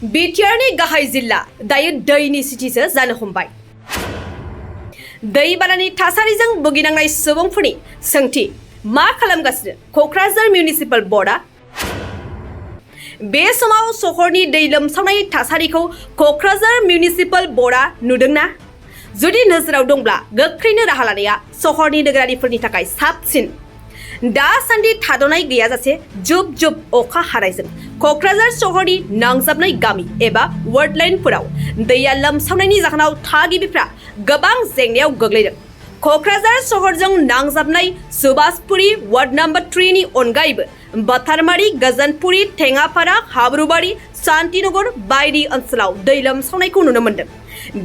बिटिआरनि गाहाय जिल्ला दायो दैनि सिटिसो जानो हमबाय। दैबानानि थासारिजों भुगिनांनाय सुबुंफोरनि सोंथि मा खालामगासिनो क'क्राझार मिउनिसिपाल बर्डआ? बे समाव सहरनि दै लोमसावनाय थासारिखौ क'क्राझार मिउनिसिपाल बर्डआ नुदोंना? जुदि नोजोराव दंब्ला गोख्रैनो राहा लानाया सहरनि नोगोरारिफोरनि थाखाय साबसिन। दासान्दि थाद'नाय गैयाजासे जुब जुब अखा हानायजों क'क्राझार सहरनि नांजाबनाय गामि एबा वार्ड लाइनफोराव दैया लोमसावनायनि जाहोनाव थागिबिफ्रा गोबां जेंनायाव गोग्लैदों। क'क्राझार सहरजों नांजाबनाय सुबासपुरी वार्ड नम्बर 3 नि अनगायैबो बाथारमारी, गजनपुरी, टेङापारा, हाब्रुबारी, शान्तिनगर बायदि ओनसोलाव दै लोमसावनायखौ नुनो मोन्दों।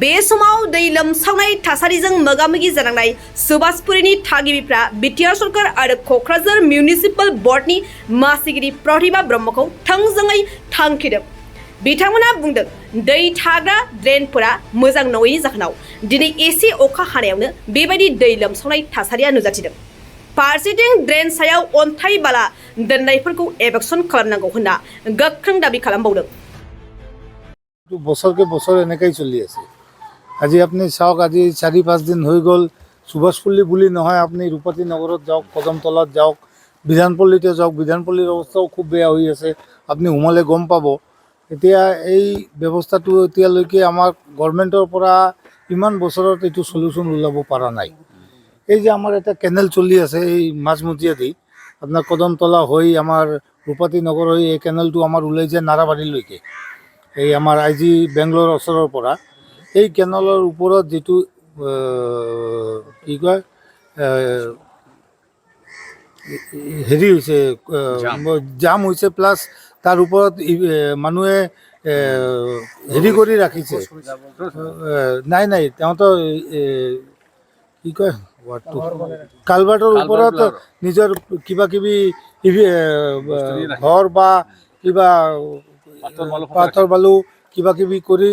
बे समाव दै लोमसावनाय थासारिजों मोगा-मोगि जानांनाय सुबासपुरीनि थागिबिफ्रा बिटिआर सरकार आरो क'क्राझार मिउनिसिपाल बर्डनि मासिगिरि प्रतिभा ब्रह्मखौ थोंजोङै थांखिदों। बिथांमोना बुंदों, दै थाग्रा ड्रेनफोरा मोजां नङैनि जाहोनाव दिनै एसे अखा हानायावनो बेबायदि दै लोमसावनाय थासारिया नुजाथिदों। फारसेथिं ड्रेन सायाव अन्थाइ बाला दोननायफोरखौ एभेक्सन खालामनांगौ होनना गोख्रों दाबि खालामबावदों। বছৰকে বছৰ এনেকৈ চলি আছে। আজি আপুনি চাওক, আজি 4-5 দিন হৈ গ'ল। সুভাষপল্লী বুলি নহয়, আপুনি ৰূপতী নগৰত যাওক, কদমতলাত যাওক, বিধানপল্লীতে যাওক, বিধানপল্লীৰ অৱস্থাও খুব বেয়া হৈ আছে। আপুনি সোমালে গম পাব। এতিয়া এই ব্যৱস্থাটো এতিয়ালৈকে আমাৰ গভৰ্ণমেণ্টৰ পৰা ইমান বছৰত এইটো চলিউশ্যন ওলাব পৰা নাই। এই যে আমাৰ এটা কেনেল চলি আছে, এই মাজমজিয়াদি আপোনাৰ কদমতলা হৈ আমাৰ ৰূপতী নগৰ হৈ এই কেনেলটো আমাৰ ওলাই যায় নাৰাবাৰীলৈকে। এই আমাৰ আই জি বেংগলোৰ ওচৰৰ পৰা এই কেনেলৰ ওপৰত যিটো কি কয় হেৰি হৈছে, জাম হৈছে, প্লাছ তাৰ ওপৰত মানুহে হেৰি কৰি ৰাখিছে। নাই তেওঁতো কি কয় কালভাৰ্টৰ ওপৰত নিজৰ কিবা কিবি ঘৰ বা কিবা পাথৰ বালু কিবা কিবি কৰি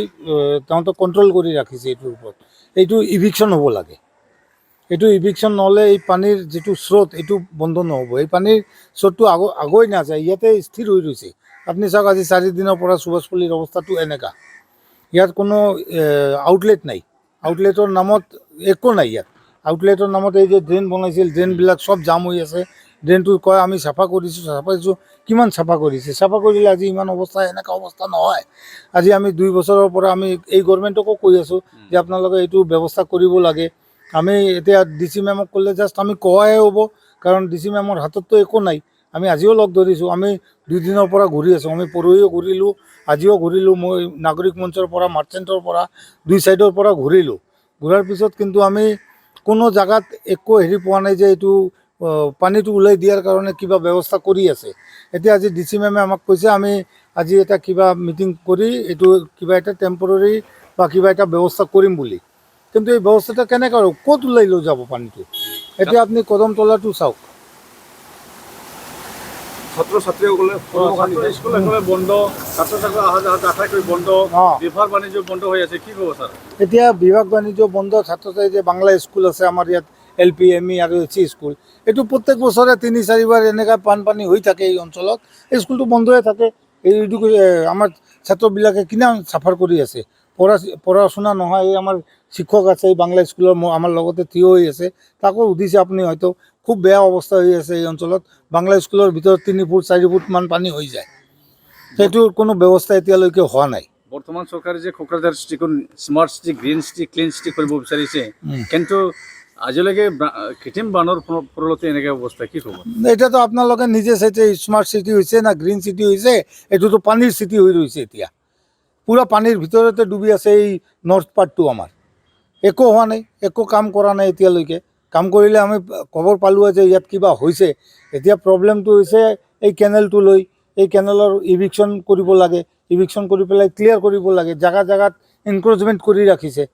তেওঁতো কণ্ট্ৰল কৰি ৰাখিছে এইটোৰ ওপৰত। এইটো ইভিকশ্যন হ'ব লাগে। এইটো ইভিকশ্যন নহ'লে এই পানীৰ যিটো স্ৰোত এইটো বন্ধ নহ'ব। এই পানীৰ স্ৰোতটো আগুৱাই নাযায়, ইয়াতে স্থিৰ হৈ ৰৈছে। আপুনি চাওক, আজি 4 দিনৰ পৰা সুভাষপল্লীৰ অৱস্থাটো এনেকুৱা। ইয়াত কোনো আউটলেট নাই। আউটলেটৰ নামত একো নাই ইয়াত। আউটলেটৰ নামত এই যে ড্ৰেইন বনাইছিল, ড্ৰেইনবিলাক চব জাম হৈ আছে। ড্ৰেইনটো কয় আমি চাফা কৰিছোঁ। কিমান চাফা কৰিছে? চাফা কৰিলে আজি ইমান অৱস্থা, এনেকুৱা অৱস্থা নহয়। আজি আমি 2 বছৰৰ পৰা আমি এই গভৰ্ণমেণ্টকো কৈ আছোঁ যে আপোনালোকে এইটো ব্যৱস্থা কৰিব লাগে। আমি এতিয়া DC মেমক ক'লে জাষ্ট আমি কোৱাহে হ'ব, কাৰণ DC মেমৰ হাতততো একো নাই। আমি আজিও লগ ধৰিছোঁ, আমি 2 দিনৰ পৰা ঘূৰি আছোঁ। আমি পৰহিও ঘূৰিলোঁ, আজিও ঘূৰিলোঁ। মই নাগৰিক মঞ্চৰ পৰা, মাৰ্চেণ্টৰ পৰা, 2 ছাইডৰ পৰা ঘূৰিলোঁ। ঘূৰাৰ পিছত কিন্তু আমি কোনো জেগাত একো হেৰি পোৱা নাই যে এইটো পানীটো ওলাই দিয়াৰ কাৰণে কিবা ব্যৱস্থা কৰি আছে। এতিয়া আজি DC মেমে আমাক কৈছে আমি আজি এটা কিবা মিটিং কৰি এইটো কিবা এটা টেম্পৰৰী বা কিবা এটা ব্যৱস্থা কৰিম বুলি। কিন্তু এই ব্যৱস্থাটা কেনেকৈ আৰু ক'ত ওলাই লৈ যাব পানীটো? এতিয়া আপুনি কদমতলাটো চাওক। ছাত্ৰ ছাত্ৰীসকলে স্কুল একেবাৰে বন্ধ, ছাত্ৰ ছাত্ৰী অহা যোৱা আটাইকৈ বন্ধ, বিভাগ বাণিজ্য বন্ধ হৈ আছে। কি ক'ব ছাৰ? এতিয়া বিভাগ বাণিজ্য বন্ধ, ছাত্ৰ ছাত্ৰী যে বাংলা স্কুল আছে আমাৰ ইয়াত, LP, ME আৰু HC স্কুল, এইটো প্ৰত্যেক বছৰে 3-4 বাৰ এনেকুৱা বানপানী হৈ থাকে এই অঞ্চলত। এই স্কুলটো বন্ধ হৈ থাকে। এইটো আমাৰ ছাত্ৰবিলাকে কিমান চাফাৰ কৰি আছে। পঢ়া শুনা নহয়। এই আমাৰ শিক্ষক আছে এই বাংলা স্কুলৰ, আমাৰ লগতে থিয় হৈ আছে। তাকো সুধিছে আপুনি, হয়তো খুব বেয়া অৱস্থা হৈ আছে এই অঞ্চলত। বাংলা স্কুলৰ ভিতৰত 3 ফুট 4 ফুটমান পানী হৈ যায়। সেইটোৰ কোনো ব্যৱস্থা এতিয়ালৈকে হোৱা নাই। বৰ্তমান চৰকাৰে যে কোকৰাঝাৰ চিটিখন smart city, green city, clean city কৰিব বিচাৰিছে, কিন্তু আজিলৈকে কৃত্ৰিম বানৰ ফলতে এনেকৈ অৱস্থা। কি ক'ব? এতিয়াতো আপোনালোকে নিজে চাইছে, স্মাৰ্ট চিটি হৈছে না গ্ৰীণ চিটি হৈছে? এইটোতো পানীৰ চিটি হৈ ৰৈছে। এতিয়া পূৰা পানীৰ ভিতৰতে ডুবি আছে এই নৰ্থ পাৰ্টটো আমাৰ। একো হোৱা নাই, একো কাম কৰা নাই এতিয়ালৈকে। কাম কৰিলে আমি খবৰ পালোঁ যে ইয়াত কিবা হৈছে। এতিয়া প্ৰব্লেমটো হৈছে এই কেনেলটো লৈ। এই কেনেলৰ ইভিকশ্যন কৰিব লাগে। ইভিকশ্যন কৰি পেলাই ক্লিয়াৰ কৰিব লাগে। জেগাত এনক্ৰ'চমেণ্ট কৰি ৰাখিছে।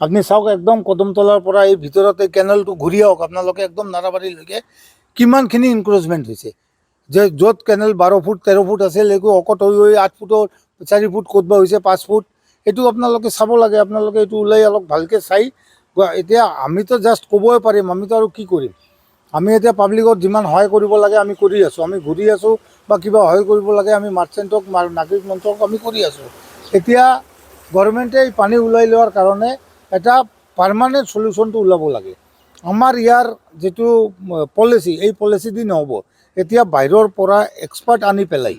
আপুনি চাওক, একদম কদমতলাৰ পৰা এই ভিতৰত এই কেনেলটো ঘূৰি আহক আপোনালোকে, একদম নাৰাবাৰীলৈকে কিমানখিনি এনক্ৰ'চমেণ্ট হৈছে। যে য'ত কেনেল 12 ফুট 13 ফুট আছিল, একো অকট হৈ 8 ফুটৰ 4 ফুট ক'তবা হৈছে 5 ফুট। এইটো আপোনালোকে চাব লাগে। আপোনালোকে এইটো ওলাই অলপ ভালকৈ চাই। এতিয়া আমিতো জাষ্ট ক'বই পাৰিম, আমিতো আৰু কি কৰিম। আমি এতিয়া পাব্লিকত যিমান সহায় কৰিব লাগে আমি কৰি আছোঁ, আমি ঘূৰি আছোঁ বা কিবা সহায় কৰিব লাগে আমি মাৰ্চেণ্টক নাগৰিক মঞ্চক আমি কৰি আছোঁ। এতিয়া গভৰ্ণমেণ্টে এই পানী ওলাই লোৱাৰ কাৰণে এটা পাৰ্মানেণ্ট চলিউশ্যনটো ওলাব লাগে। আমাৰ ইয়াৰ যিটো পলিচি এই পলিচি দি নহ'ব, এতিয়া বাহিৰৰ পৰা এক্সপাৰ্ট আনি পেলাই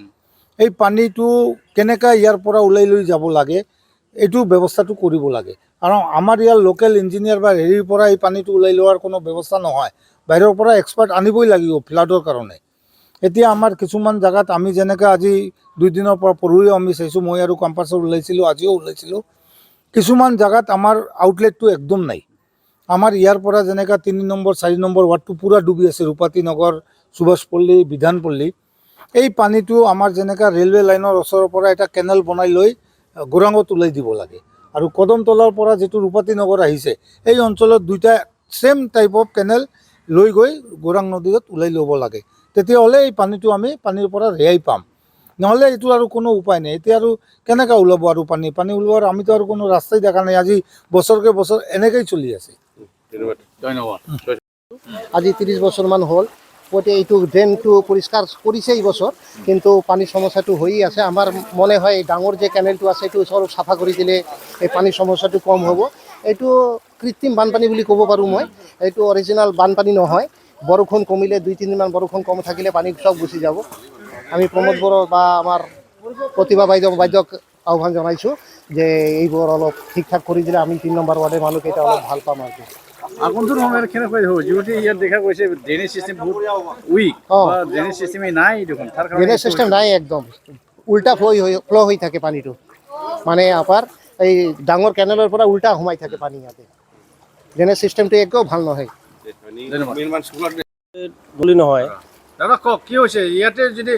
এই পানীটো কেনেকৈ ইয়াৰ পৰা ওলাই লৈ যাব লাগে এইটো ব্যৱস্থাটো কৰিব লাগে। কাৰণ আমাৰ ইয়াৰ লোকেল ইঞ্জিনিয়াৰ বা হেৰিৰ পৰা এই পানীটো ওলাই লোৱাৰ কোনো ব্যৱস্থা নহয়, বাহিৰৰ পৰা এক্সপাৰ্ট আনিবই লাগিব ফ্লাডৰ কাৰণে। এতিয়া আমাৰ কিছুমান জেগাত আমি যেনেকৈ আজি 2 দিনৰ পৰা পৰহি আমি চাইছোঁ, মই আৰু কম্পাছৰ ওলাইছিলোঁ, আজিও ওলাইছিলোঁ, কিছুমান জেগাত আমাৰ আউটলেটটো একদম নাই। আমাৰ ইয়াৰ পৰা যেনেকৈ 3 নম্বৰ 4 নম্বৰ ৱাৰ্ডটো পূৰা ডুবি আছে, ৰূপাতী নগৰ, সুভাষপল্লী, বিধানপল্লী। এই পানীটো আমাৰ যেনেকৈ ৰেলৱে লাইনৰ ওচৰৰ পৰা এটা কেনেল বনাই লৈ গোৰাঙত ওলাই দিব লাগে। আৰু কদমতলাৰ পৰা যিটো ৰূপাতী নগৰ আহিছে এই অঞ্চলত দুইটা ছেম টাইপ অফ কেনেল লৈ গৈ গোৰাং নদীত ওলাই ল'ব লাগে, তেতিয়াহ'লে এই পানীটো আমি পানীৰ পৰা ৰেহাই পাম। নহ'লে এইটো আৰু কোনো উপায় নাই। এতিয়া আৰু কেনেকৈ ওলাব আৰু পানী ওলোৱাৰ আমিতো আৰু কোনো ৰাস্তাই দেখা নাই। আজি বছৰকে বছৰ এনেকৈয়ে চলি আছে। ধন্যবাদ। আজি 30 বছৰমান হ'ল গতিকে এইটো ড্ৰেইনটো পৰিষ্কাৰ কৰিছে এই বছৰ, কিন্তু পানীৰ সমস্যাটো হৈয়ে আছে। আমাৰ মনে হয় এই ডাঙৰ যে কেনেলটো আছে এইটো অলপ চাফা কৰি দিলে এই পানীৰ সমস্যাটো কম হ'ব। এইটো কৃত্ৰিম বানপানী বুলি ক'ব পাৰোঁ মই, এইটো অৰিজিনেল বানপানী নহয়। বৰষুণ কমিলে 2-3 দিনমান বৰষুণ কম থাকিলে পানী চব গুচি যাব। আমি প্ৰমোদ বড়ো বা আমাৰ প্ৰতিভা বাইদেউক আহ্বান জনাইছোঁ যে এইবোৰ অলপ ঠিক ঠাক কৰি দিলে আমি 3 নম্বৰ ৱাৰ্ডৰ মানুহকেইটা অলপ ভাল পাম আৰু কি। আগন্তুক সময়ত কেনেকৈ হ'ব? যিহেতু ইয়াত দেখা গৈছে ড্ৰেইনেজ চিষ্টেম বহুত উইক, বা ড্ৰেইনেজ চিষ্টেমে নাই দেখোন। তাৰ কাৰণে ড্ৰেইনেজ চিষ্টেম নাই, একদম উল্টা ফ্ল' হৈ থাকে পানীটো। মানে আপোনাৰ এই ডাঙৰ কেনেলৰ পৰা উল্টা সোমাই থাকে পানী ইয়াতে। ড্ৰেইনেজ চিষ্টেমটো একো ভাল নহয় বুলি নহয়। দাদা কওক কি হৈছে ইয়াতে? যদি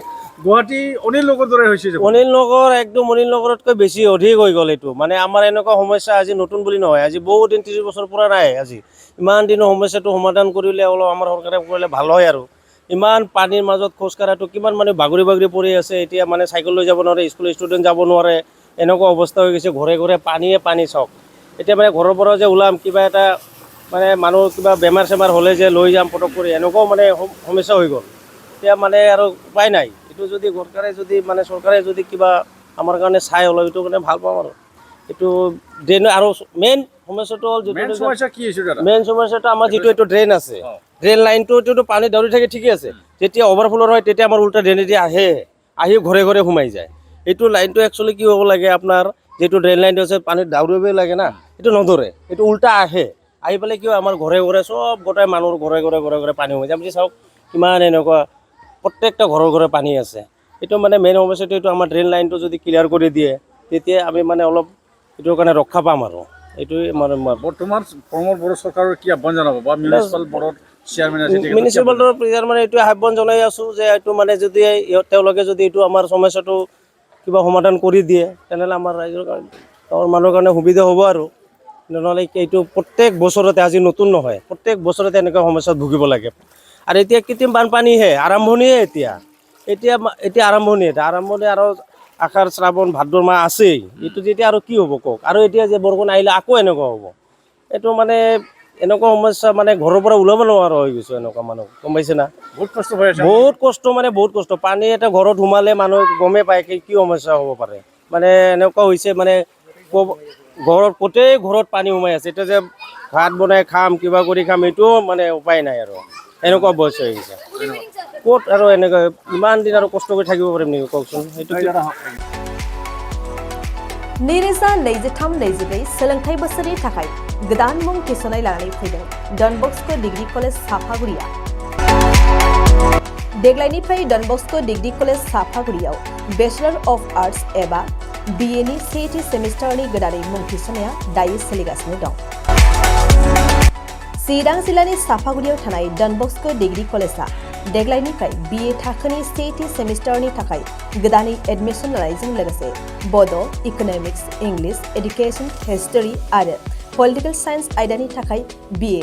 গুৱাহাটী অনিল নগৰ দৰে হৈছে, অনিল নগৰ একদম অনিল নগৰতকৈ বেছি অধিক হৈ গ'ল এইটো। মানে আমাৰ এনেকুৱা সমস্যা আজি নতুন বুলি নহয়, আজি বহুত দিন 30 বছৰ পৰা নাই। আজি ইমান দিনৰ সমস্যাটো সমাধান কৰিলে অলপ আমাৰ চৰকাৰে কৰিলে ভাল হয় আৰু। ইমান পানীৰ মাজত খোজকঢ়াটো কিমান মানে বাগৰি পৰি আছে। এতিয়া মানে চাইকেল লৈ যাব নোৱাৰে, স্কুল ষ্টুডেণ্ট যাব নোৱাৰে, এনেকুৱা অৱস্থা হৈ গৈছে। ঘৰে ঘৰে পানী চাওক। এতিয়া মানে ঘৰৰ পৰা যে ওলাম কিবা এটা মানে মানুহ কিবা বেমাৰ চেমাৰ হ'লে যে লৈ যাম পটক কৰি, এনেকুৱাও মানে সমস্যা হৈ গ'ল। এতিয়া মানে আৰু উপায় নাই। এইটো যদি চৰকাৰে যদি কিবা আমাৰ কাৰণে চাই অলপ এইটো মানে ভাল পাম আৰু। এইটো ড্ৰেইন আৰু মেইন সমস্যাটো হ'ল যিটো মেইন সমস্যাটো আমাৰ যিটো এইটো ড্ৰেইন আছে, ড্ৰেইন লাইনটোতো পানী দাউৰি থাকে ঠিকে আছে। যেতিয়া অভাৰফ্ল' হয় তেতিয়া আমাৰ উল্টা ড্ৰেইনেদি আহি ঘৰে ঘৰে সোমাই যায়। এইটো লাইনটো একচুৱেলি কি হ'ব লাগে, আপোনাৰ যিটো ড্ৰেইন লাইনটো আছে পানীত দাউৰিবই লাগে না, এইটো নধৰে, এইটো উল্টা আহি পেলাই কি হয় আমাৰ ঘৰে ঘৰে চব গোটাই মানুহৰ ঘৰে ঘৰে পানী সোমাই যায়। আপুনি চাওক কিমান এনেকুৱা প্ৰত্যেকটা ঘৰে পানী আছে। এইটো মানে মেইন সমস্যাটো এইটো আমাৰ ড্ৰেইন লাইনটো যদি ক্লিয়াৰ কৰি দিয়ে তেতিয়া আমি মানে অলপ এইটোৰ কাৰণে ৰক্ষা পাম আৰু। এইটোৱে মানে বৰ্তমান প্ৰমোদ বড়ো চৰকাৰৰ কি আহ্বান জনাব বা মিউনিচিপাল বৰ্ডৰ মিউনিচিপাল মানে এইটোৱে আহ্বান জনাই আছোঁ যে এইটো মানে যদি তেওঁলোকে যদি এইটো আমাৰ সমস্যাটো কিবা সমাধান কৰি দিয়ে তেনেহ'লে আমাৰ ৰাইজৰ কাৰণে গাঁৱৰ মানুহৰ কাৰণে সুবিধা হ'ব আৰু। নহ'লে এইটো প্ৰত্যেক বছৰতে, আজি নতুন নহয়, প্ৰত্যেক বছৰতে এনেকুৱা সমস্যাত ভুগিব লাগে। আৰু এতিয়া কৃত্ৰিম বানপানীহে আৰম্ভণিহে এতিয়া আৰম্ভণি আৰু আষাৰ শ্ৰাৱণ ভাদ্ৰ মাহ আছেই। এইটো যেতিয়া আৰু কি হ'ব কওক। আৰু এতিয়া যে বৰষুণ আহিলে আকৌ এনেকুৱা হ'ব। এইটো মানে এনেকুৱা সমস্যা মানে ঘৰৰ পৰা ওলাব নোৱাৰা হৈ গৈছোঁ এনেকুৱা মানুহ, গম পাইছে না? বহুত কষ্ট হৈ আছে। বহুত কষ্ট। পানী এটা ঘৰত সোমালে মানুহ গমেই পায় কি সমস্যা হ'ব পাৰে। মানে এনেকুৱা হৈছে মানে গোটেই ঘৰত পানী সোমাই আছে। এতিয়া যে ভাত বনাই খাম, কিবা কৰি খাম, এইটোও মানে উপায় নাই আৰু। এনেকুৱা বয়স হৈ গৈছে। ক'ত আৰু এনেকুৱা ইমান দিন আৰু কষ্ট কৰি থাকিব পাৰিম নেকি কওকচোন? সেইটো नैरोजा 23-24 सोलोंथाइ बोसोरनि थाखाय गोदान मुं थिसननाय लानानै फैदों डन बस्क' डिग्री कलेज साफागुरिया। देग्लायनिफ्राय डन बस्क' डिग्री कलेज साफागुरियाव बेचलर अफ आर्ट्स एबा BA नि सेथि सेमिस्टारनि गोदानै मुं थिसननाया दायो सोलिगासिनो दं। चिरां जिल्लानि साफागुरियाव थानाय डन बस्क' डिग्री कलेजआ देग्लायनिफ्राय BA थाखोनि सेथि सेमिस्टारनि थाखाय गोदानै एडमिशन लानायजों लोगोसे बड', इक'नमिक्स, इंलिश, एडुकेशन, हिस्टरी आरो पलिटिकल साइन्स आयदानि थाखाय BA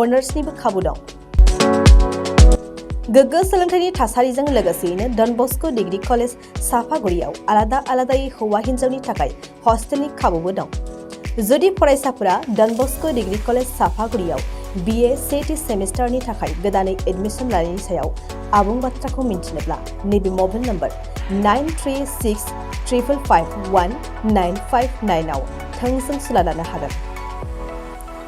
अनार्सनिबो खाबु दं। गोग्गो सोलोंथाइनि थासारिजों लोगोसेयैनो डन बस्क' डिग्री कलेज साफागुरियाव आलादायै हौवा हिन्जावनि थाखाय हस्टेलनि खाबुबो दं। जुदि फरायसाफोरा done Bosco' degree college साफागुरियाव BA सेथि सेमिस्टारनि थाखाय गोदानै एडमिशन लानायनि सायाव आबुं बाथ्राखौ मिन्थिनोब्ला नैबे मबाइल नम्बर 9365551959 आव थोंजों सुला लानो हागोन।